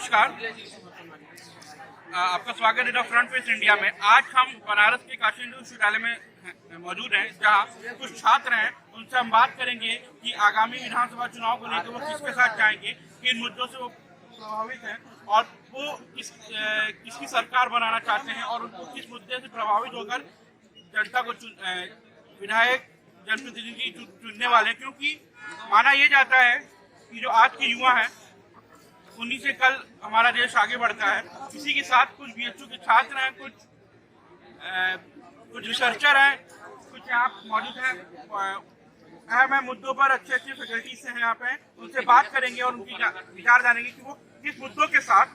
नमस्कार। आपका स्वागत है द फ्रंट फेस इंडिया में। आज हम बनारस के काशी हिंदू विश्वविद्यालय में मौजूद हैं, जहां कुछ छात्र हैं। उनसे हम बात करेंगे कि आगामी विधानसभा चुनाव को लेकर वो किसके साथ जाएंगे, किन मुद्दों से वो प्रभावित हैं और वो किसकी सरकार बनाना चाहते हैं और उनको किस मुद्दे से प्रभावित होकर जनता को विधायक जनप्रतिनिधि चुनने वाले हैं। क्योंकि माना यह जाता है कि जो आज के युवा हैं उन्हीं से कल हमारा देश आगे बढ़ता है। इसी के साथ कुछ बीएचयू के छात्र हैं, कुछ रिसर्चर हैं, कुछ यहाँ मौजूद हैं। अहम मुद्दों पर अच्छे फैकल्टी से हैं यहाँ पे। उनसे बात करेंगे और उनकी विचार जानेंगे कि वो किस मुद्दों के साथ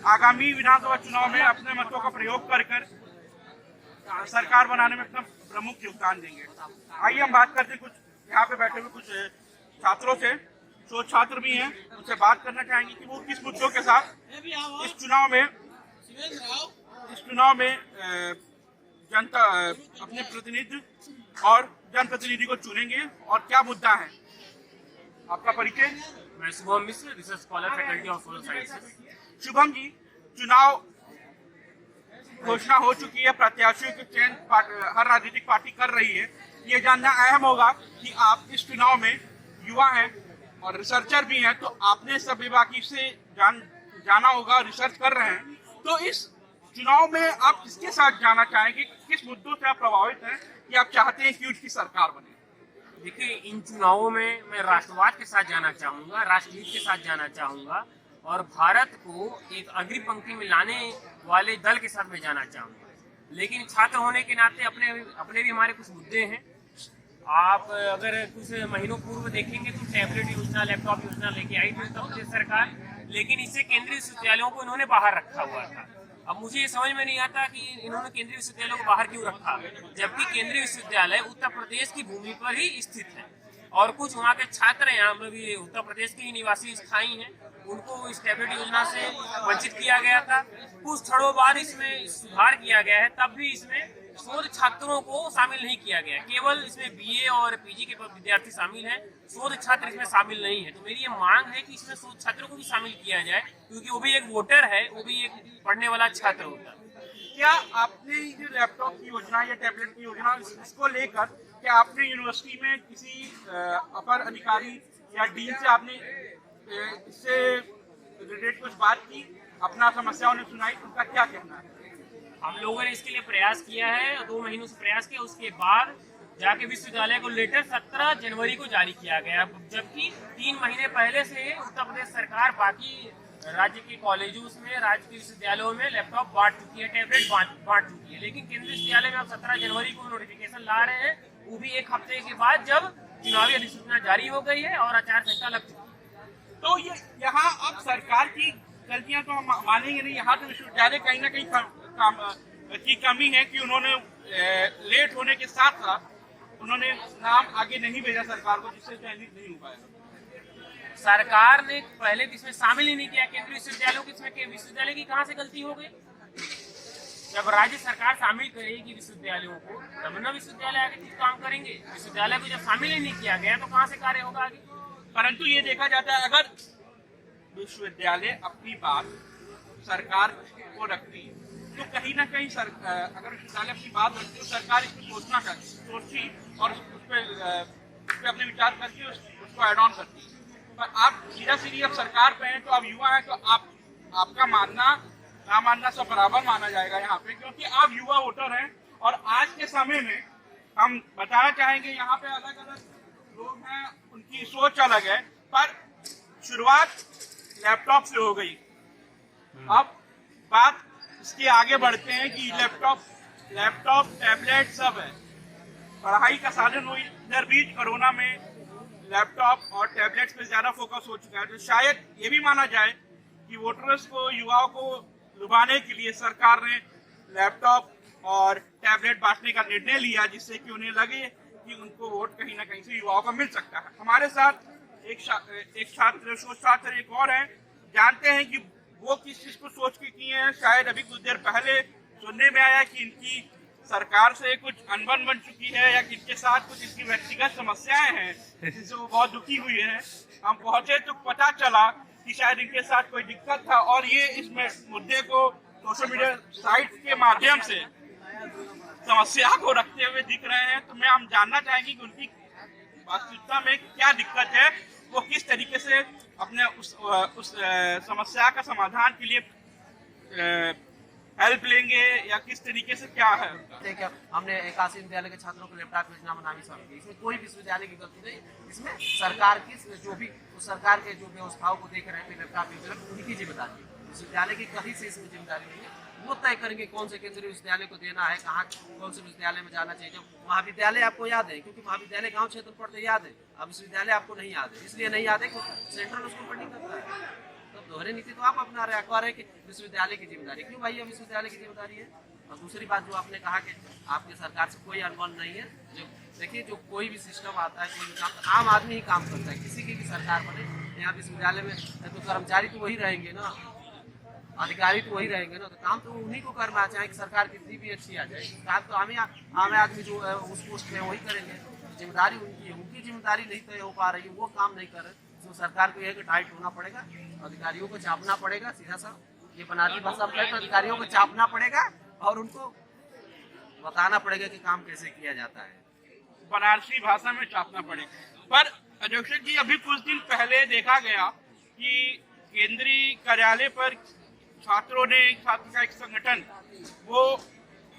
आगामी विधानसभा चुनाव में अपने मतों का प्रयोग कर सरकार बनाने में अपना प्रमुख योगदान देंगे। आइए हम बात करते कुछ यहाँ पे बैठे हुए कुछ छात्रों से। तो छात्र भी हैं, उनसे बात करना चाहेंगे कि वो किस मुद्दों के साथ इस चुनाव में जनता अपने प्रतिनिधि और जनप्रतिनिधि को चुनेंगे और क्या मुद्दा है। आपका परिचय? मैं Shubham Mishra, research scholar, faculty of social sciences. Shubham ji, चुनाव घोषणा हो चुकी है, प्रत्याशियों की चयन हर राजनीतिक पार्टी कर रही है। ये जानना अहम होगा कि आप इस चुनाव में युवा हैं और रिसर्चर भी हैं, तो आपने सब विभाग से जाना होगा, रिसर्च कर रहे हैं। तो इस चुनाव में आप किसके साथ जाना चाहेंगे, किस मुद्दों से आप प्रभावित हैं कि आप चाहते हैं कि उसकी सरकार बने? देखिए, इन चुनावों में मैं राष्ट्रवाद के साथ जाना चाहूँगा, राष्ट्रहित के साथ जाना चाहूँगा और भारत को एक अग्रिम पंक्ति में लाने वाले दल के साथ मैं जाना चाहूँगा। लेकिन छात्र होने के नाते अपने भी हमारे कुछ मुद्दे हैं। आप अगर कुछ महीनों पूर्व देखेंगे तो टैबलेट योजना, लैपटॉप योजना लेके आई थी उत्तर प्रदेश सरकार, लेकिन इससे केंद्रीय विश्वविद्यालयों को इन्होंने बाहर रखा हुआ था। अब मुझे ये समझ में नहीं आता कि इन्होंने केंद्रीय विश्वविद्यालयों को बाहर क्यों रखा, जबकि केंद्रीय विश्वविद्यालय उत्तर प्रदेश की भूमि पर ही स्थित है और कुछ वहाँ के छात्र यहाँ पर भी उत्तर प्रदेश के ही निवासी स्थायी हैं, उनको इस टैबलेट योजना से वंचित किया गया था। कुछ क्षणों बाद इसमें सुधार किया गया है, तब भी इसमें शोध छात्रों को शामिल नहीं किया गया। केवल इसमें बीए और पीजी के विद्यार्थी शामिल हैं, शोध छात्र इसमें शामिल नहीं है। तो मेरी ये मांग है कि इसमें शोध छात्रों को भी शामिल किया जाए, क्योंकि वो भी एक वोटर है, वो भी एक पढ़ने वाला छात्र होता है। क्या आपने जो लैपटॉप की योजना या टैबलेट की योजना, इसको लेकर क्या आपने यूनिवर्सिटी में किसी अपर अधिकारी या डीन से आपने इससे रिलेटेड कुछ बात की, अपना समस्याओं ने सुनाई, उनका क्या कहना है? हम लोगों ने इसके लिए प्रयास किया है, 2 महीनों से प्रयास किया। उसके बाद जाके विश्वविद्यालय को लेटर 17 जनवरी को जारी किया गया, जबकि 3 महीने पहले से उत्तर प्रदेश सरकार बाकी राज्य के कॉलेजों में, राज्य के विश्वविद्यालयों में लैपटॉप बांट चुकी है, टैबलेट बांट चुकी है। लेकिन केंद्रीय विश्वविद्यालय में अब 17 जनवरी को नोटिफिकेशन ला रहे हैं, वो भी 1 हफ्ते के बाद जब चुनावी अधिसूचना जारी हो गई है और आचार संहिता लग चुकी है। तो ये यहाँ अब सरकार की गलतियां तो हम मानेंगे नहीं, यहाँ तो विश्वविद्यालय कहीं ना कहीं की कमी है कि उन्होंने लेट होने के साथ साथ उन्होंने नाम आगे नहीं भेजा सरकार को, जिससे चयनित नहीं हो पाया। सरकार ने पहले तो इसमें शामिल ही नहीं किया केंद्रीय विश्वविद्यालयों की। इसमें विश्वविद्यालय की कहाँ से गलती हो गई? जब राज्य सरकार शामिल करेगी विश्वविद्यालयों को, तब न विश्वविद्यालय आगे कुछ काम करेंगे। विश्वविद्यालय को जब शामिल ही नहीं किया गया तो कहाँ से कार्य होगा आगे? परंतु ये देखा जाता है, अगर विश्वविद्यालय अपनी बात सरकार को रखती है तो कहीं ना कहीं अगर विश्वविद्यालय अपनी बात रखती है तो सरकार इसको सोचती और उस पर अपने विचार करके उसको एड ऑन करती है। पर आप सीधी अब सरकार पे हैं, तो आप युवा हैं, तो आपका मानना ना मानना सब बराबर माना जाएगा यहाँ पे, क्योंकि आप युवा वोटर हैं। और आज के समय में हम बताना चाहेंगे, यहाँ पे अलग अलग लोग हैं, उनकी सोच अलग है, पर शुरुआत लैपटॉप से हो गई। अब बात इसके आगे बढ़ते हैं कि लैपटॉप टैबलेट सब है, पढ़ाई का साधन हुई। इधर बीच कोरोना में लैपटॉप और टैबलेट्स पे ज्यादा फोकस हो चुका है, तो शायद ये भी माना जाए कि वोटर्स को, युवाओं को लुभाने के लिए सरकार ने लैपटॉप और टैबलेट बांटने का निर्णय लिया, जिससे कि उन्हें लगे कि उनको वोट कहीं ना कहीं से युवाओं को मिल सकता है। हमारे साथ एक छात्र एक और है, जानते हैं कि वो किस चीज को सोच के किए हैं। शायद अभी कुछ देर पहले सुनने में आया कि इनकी सरकार से कुछ अनबन बन चुकी है या इनके साथ कुछ इनकी व्यक्तिगत समस्याएं हैं जिससे वो बहुत दुखी हुई है। हम पहुंचे तो पता चला कि शायद इनके साथ कोई दिक्कत था और ये इस मुद्दे को सोशल मीडिया साइट के माध्यम से समस्या को रखते हुए दिख रहे हैं। तो मैं हम जानना चाहेंगे कि उनकी वास्तविकता में क्या दिक्कत है, वो किस तरीके से अपने उस समस्या का समाधान के लिए हेल्प लेंगे या किस तरीके से क्या है उनका। हमने एकासी विद्यालय के छात्रों को लैपटॉप योजना बनानी शुरू की। इसमें कोई विश्वविद्यालय की गलती नहीं, इसमें सरकार की जो भी सरकार के जो व्यवस्थाओं को देख रहे हैं लैपटॉप योजना उनकी जिम्मेदारी है। विश्वविद्यालय की कहीं से इसमें जिम्मेदारी नहीं है। वो तय करेंगे कौन से केंद्रीय विश्वविद्यालय को देना है, कहाँ कौन से विश्वविद्यालय में जाना चाहिए। जब महाविद्यालय आपको याद है, क्योंकि महाविद्यालय गाँव क्षेत्र में पढ़ते याद है, अब विश्वविद्यालय आपको नहीं याद है। इसलिए नहीं याद है क्योंकि सेंट्रल उसको फंडिंग करता है। तो दोहरे नीति तो आप अपना रहे, अखबार है कि विश्वविद्यालय की जिम्मेदारी। क्यों भाई, ये विश्वविद्यालय की जिम्मेदारी है। और दूसरी बात जो आपने कहा कि आपकी सरकार से कोई अनुमान नहीं है। जो देखिए, जो कोई भी सिस्टम आता है, कोई भी काम आम आदमी ही काम करता है। किसी की भी सरकार बने, यहाँ विश्वविद्यालय में तो कर्मचारी तो वही रहेंगे ना, अधिकारी तो वही रहेंगे ना। तो काम तो उन्हीं को करना, चाहे कि सरकार कितनी भी अच्छी आ जाए। काम तो आम आदमी जो है उस पोस्ट में वही करेंगे। जिम्मेदारी उनकी है, उनकी जिम्मेदारी नहीं तय हो पा रही है, वो काम नहीं कर रहे। तो सरकार को यह कि टाइट होना पड़ेगा, अधिकारियों को चापना पड़ेगा। सीधा सा ये बनारसी भाषा में तो अधिकारियों को चापना पड़ेगा और उनको बताना पड़ेगा कि काम कैसे किया जाता है। बनारसी भाषा में चापना पड़ेगा। पर अध्यक्ष जी, अभी कुछ दिन पहले देखा गया कि केंद्रीय कार्यालय पर छात्रों ने, छात्र का एक संगठन वो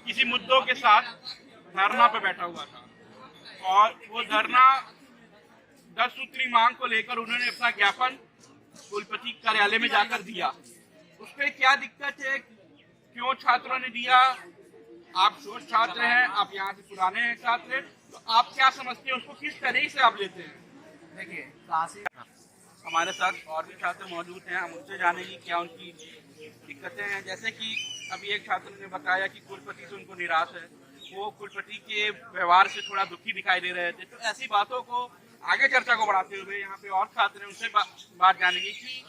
किसी मुद्दों के साथ धरना पे बैठा हुआ था और वो धरना 10 सूत्री मांग को लेकर उन्होंने अपना ज्ञापन कुलपति कार्यालय में जाकर दिया। उसपे क्या दिक्कत है, क्यों छात्रों ने दिया? आप शोध छात्र हैं, आप यहाँ से पुराने हैं छात्र, तो आप क्या समझते हैं, उसको किस तरीके से आप लेते हैं? देखिए, काशी हमारे साथ और भी छात्र मौजूद हैं, हम उनसे जानेंगे क्या उनकी दिक्कतें हैं। जैसे कि अभी एक छात्र ने बताया कि कुलपति से उनको निराश है, वो कुलपति के व्यवहार से थोड़ा दुखी दिखाई दे रहे थे। तो ऐसी बातों को आगे चर्चा को बढ़ाते हुए यहाँ पे और छात्र हैं, उनसे बात जानेंगे कि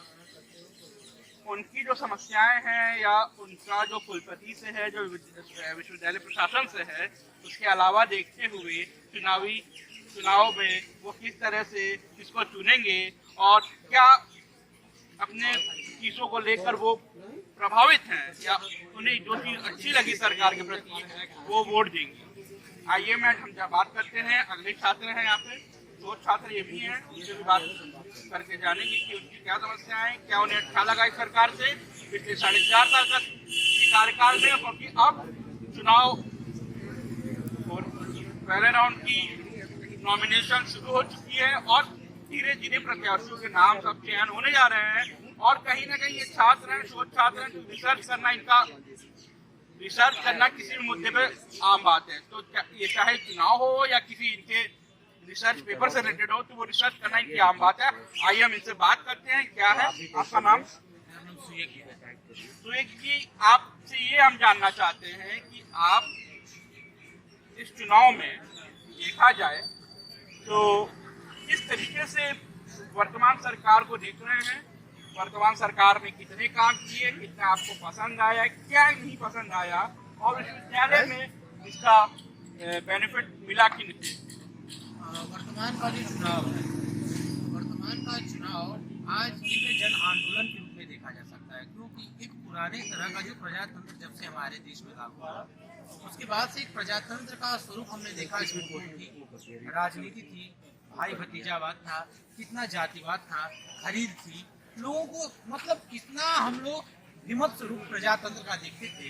उनकी जो समस्याएं हैं या उनका जो कुलपति से है, जो विश्वविद्यालय प्रशासन से है, उसके अलावा देखते हुए चुनाव में वो किस तरह से इसको चुनेंगे और क्या अपने चीजों को लेकर वो प्रभावित हैं या उन्हें जो चीज अच्छी लगी सरकार के प्रति वो वोट देंगे। आइए मैं हम बात करते हैं, अगले छात्र हैं यहाँ पे, 2 छात्र ये भी हैं, उनसे भी बात करके जानेंगे कि उनकी क्या समस्याएं, क्या उन्हें अच्छा लगा इस सरकार से पिछले 4.5 साल तक के कार्यकाल में। क्योंकि अब चुनाव और पहले राउंड की नॉमिनेशन शुरू हो चुकी है और धीरे धीरे प्रत्याशियों के नाम सब चयन होने जा रहे हैं। और कहीं ना कहीं ये छात्र हैं, शोध छात्र हैं, रिसर्च करना किसी भी मुद्दे पे आम बात है। तो ये चाहे चुनाव हो या किसी इनके रिसर्च पेपर से रिलेटेड हो, तो वो रिसर्च करना इनकी आम बात है। आइए हम इनसे बात करते हैं। क्या है आपका नाम? सुएग जी, आपसे ये हम जानना चाहते हैं कि आप इस चुनाव में देखा जाए तो किस तरीके से वर्तमान सरकार को देख रहे हैं, वर्तमान सरकार ने कितने काम किए, कितना आपको पसंद आया, क्या नहीं पसंद आया और विश्वविद्यालय में इसका बेनिफिट मिला कि नहीं? वर्तमान का जो चुनाव है, वर्तमान का चुनाव आज एक जन आंदोलन के रूप में देखा जा सकता है। क्योंकि एक पुराने तरह का जो प्रजातंत्र जब से हमारे देश में लागू हुआ, उसके बाद से एक प्रजातंत्र का स्वरूप हमने देखा। इसमें वोट थी, राजनीति थी, भाई भतीजावाद था, कितना जातिवाद था, खरीद थी, लोगों को मतलब कितना हम लोग विमत स्वरूप प्रजातंत्र का देखते थे।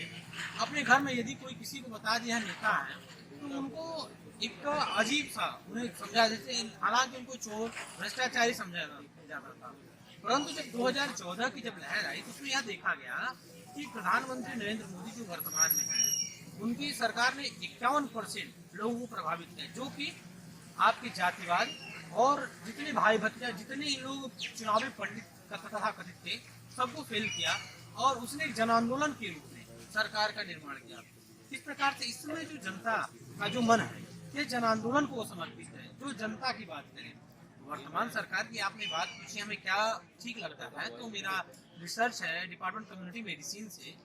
अपने घर में यदि कोई किसी को बता दिया नेता है तो उनको एक अजीब सा उन्हें समझा देते, हालांकि उनको चोर भ्रष्टाचारी समझा जाता था। परंतु जब 2014 की जब लहर आई तो उसमें यह देखा गया कि प्रधानमंत्री नरेंद्र मोदी जो वर्तमान में है, उनकी सरकार ने 51% लोगों को प्रभावित किया, जो कि आपके जातिवाद और जितने भाई भतीजा जितने लोग चुनावी पंडित तथा कथित थे सबको फेल किया और उसने एक जन आंदोलन के रूप में सरकार का निर्माण किया। इस प्रकार से इस समय जो जनता का जो मन है ये जन आंदोलन को समर्पित है। जो जनता की बात करें, वर्तमान सरकार की आपने बात पूछी हमें क्या ठीक लगता है, तो मेरा रिसर्च है डिपार्टमेंट कम्युनिटी मेडिसिन से।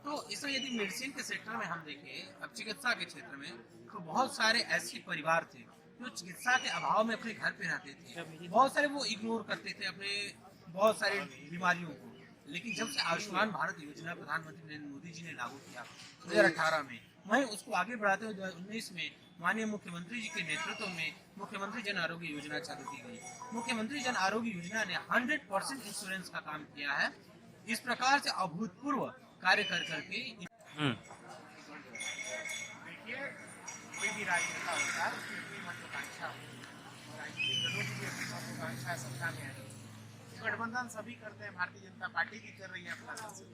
तो इसमें यदि मेडिसिन के सेक्टर में हम देखें, अब चिकित्सा के क्षेत्र में, तो बहुत सारे ऐसे परिवार थे जो चिकित्सा के अभाव में अपने घर पे रहते थे। बहुत सारे वो इग्नोर करते थे, अपने बहुत सारी बीमारियों को। लेकिन जब से आयुष्मान भारत योजना प्रधानमंत्री नरेंद्र मोदी जी ने लागू किया 2018 में, वहीं उसको आगे बढ़ाते हुए 2019 में माननीय मुख्यमंत्री जी के नेतृत्व में मुख्यमंत्री जन आरोग्य योजना चालू की गई। मुख्यमंत्री जन आरोग्य योजना ने 100% इंश्योरेंस का काम किया है। इस प्रकार से अभूतपूर्व कार्य कर करके देखिए, कोई भी राजनेता होता है उसकी अपनी महत्वाकांक्षा होती है, और राजनीतिक दलों की भी अपनी महत्वाकांक्षा सत्ता में आनी। गठबंधन सभी करते हैं, भारतीय जनता पार्टी भी कर रही है अपना।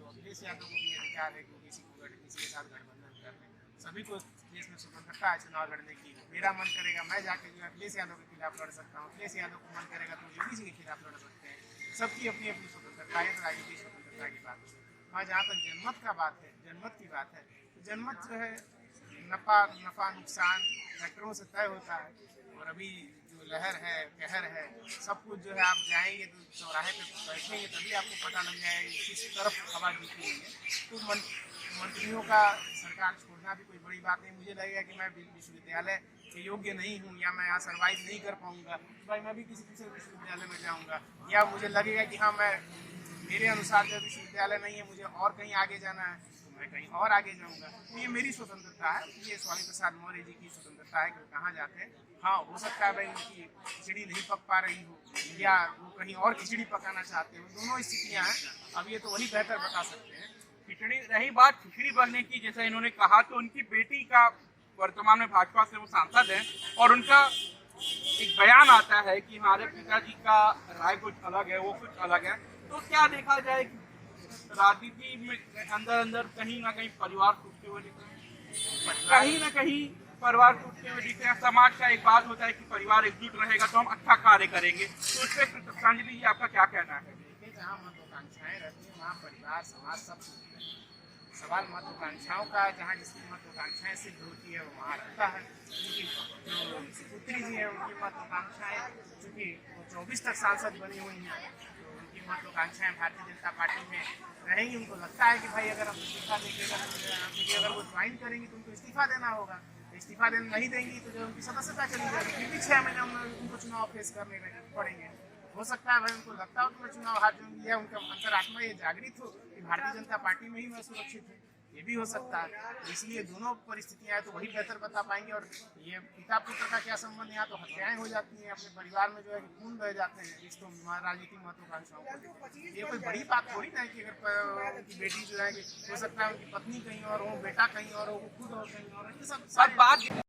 अखिलेश यादव को भी अधिकार है कि किसी के साथ गठबंधन कर लें। सभी को देश में स्वतंत्रता है चुनाव लड़ने की। मेरा मन करेगा मैं जाके जो अखिलेश यादव के खिलाफ लड़ सकता हूँ, अखिलेश यादव को मन करेगा तो योगी जी के खिलाफ लड़ सकते हैं। सबकी अपनी अपनी स्वतंत्रता है, राजनीतिक स्वतंत्रता की बात है। हाँ, जहाँ तक जनमत का बात है, जनमत की बात है, तो जनमत जो है नफा नुकसान फैक्टरों से तय होता है। और अभी जो लहर है, कहर है, सब कुछ जो है आप जाएंगे तो चौराहे पे बैठेंगे तभी आपको पता लग जाएगा किस तरफ हवा जीती हुई है। तो मंत्रियों का सरकार छोड़ना भी कोई बड़ी बात नहीं। मुझे लगेगा कि मैं विश्वविद्यालय के योग्य नहीं हूँ या मैं यहाँ सर्वाइव नहीं कर पाऊँगा, तो भाई मैं भी किसी दूसरे विश्वविद्यालय में जाऊँगा। या मुझे लगेगा कि हाँ, मैं मेरे अनुसार जो विश्वविद्यालय नहीं है, मुझे और कहीं आगे जाना है, तो मैं कहीं और आगे जाऊँगा। तो ये मेरी स्वतंत्रता है, ये स्वामी प्रसाद मौर्य जी की स्वतंत्रता है कि वो कहाँ जाते हैं। हाँ, हो सकता है भाई उनकी खिचड़ी नहीं पक पा रही हो या वो कहीं और खिचड़ी पकाना चाहते हो, दोनों स्थितियाँ हैं। अब ये तो वही बेहतर बता सकते हैं। खिचड़ी रही बात खिचड़ी बनने की, जैसा इन्होंने कहा, तो उनकी बेटी का वर्तमान में भाजपा से वो सांसद हैं और उनका एक बयान आता है कि हमारे पिताजी का राय कुछ अलग है, वो कुछ अलग है। तो क्या देखा जाए कि राजनीति में अंदर अंदर कहीं ना कहीं परिवार टूटते हुए दिख रहे हैं, कहीं ना कहीं परिवार टूटते हुए दिख रहे हैं। समाज का एक बात होता है कि परिवार एकजुट रहेगा तो हम अच्छा कार्य करेंगे। तो उस पर श्रद्धांजलि जी आपका क्या कहना है? देखिए, जहाँ महत्वाकांक्षाएं रहती हैं वहाँ परिवार समाज सब टूटते हैं। सवाल महत्वाकांक्षाओं का, जहाँ जिसकी महत्वाकांक्षाएं सिद्ध होती है वो वहाँ रहता है। क्योंकि जो पुत्री जी है उनकी महत्वाकांक्षाएं, चूँकि वो 24 तक सांसद बनी हुई हैं, तो उनकी महत्वाकांक्षाएं भारतीय जनता पार्टी में रहेंगी। उनको लगता है कि भाई अगर हम इस्तीफा देंगे, अगर वो ज्वाइन करेंगी तो उनको इस्तीफा देना होगा। इस्तीफा नहीं देंगी तो जो उनकी सदस्यता चली जाएगी, फिर भी 6 महीने में उनको चुनाव फेस करने पड़ेंगे। हो सकता है भाई उनको लगता हो कि मैं चुनाव हार जाऊंगी, या उनका अंतरात्मा ये जागृत हो कि भारतीय जनता पार्टी में ही मैं सुरक्षित हूँ, ये भी हो सकता है। इसलिए दोनों परिस्थितियां तो वही बेहतर बता पाएंगे। और ये पिता पुत्र का क्या संबंध, यहाँ तो हत्याएं हो जाती हैं, अपने परिवार में जो है खून बह जाते हैं रिश्तों में, राजनीतिक महत्वाकांक्षाओं को लेकर। ये कोई बड़ी बात थोड़ी ना है कि अगर उनकी बेटी जो है, हो सकता है उनकी पत्नी कहीं और हो, बेटा कहीं और हो, खुद और कहीं और, ये सब बात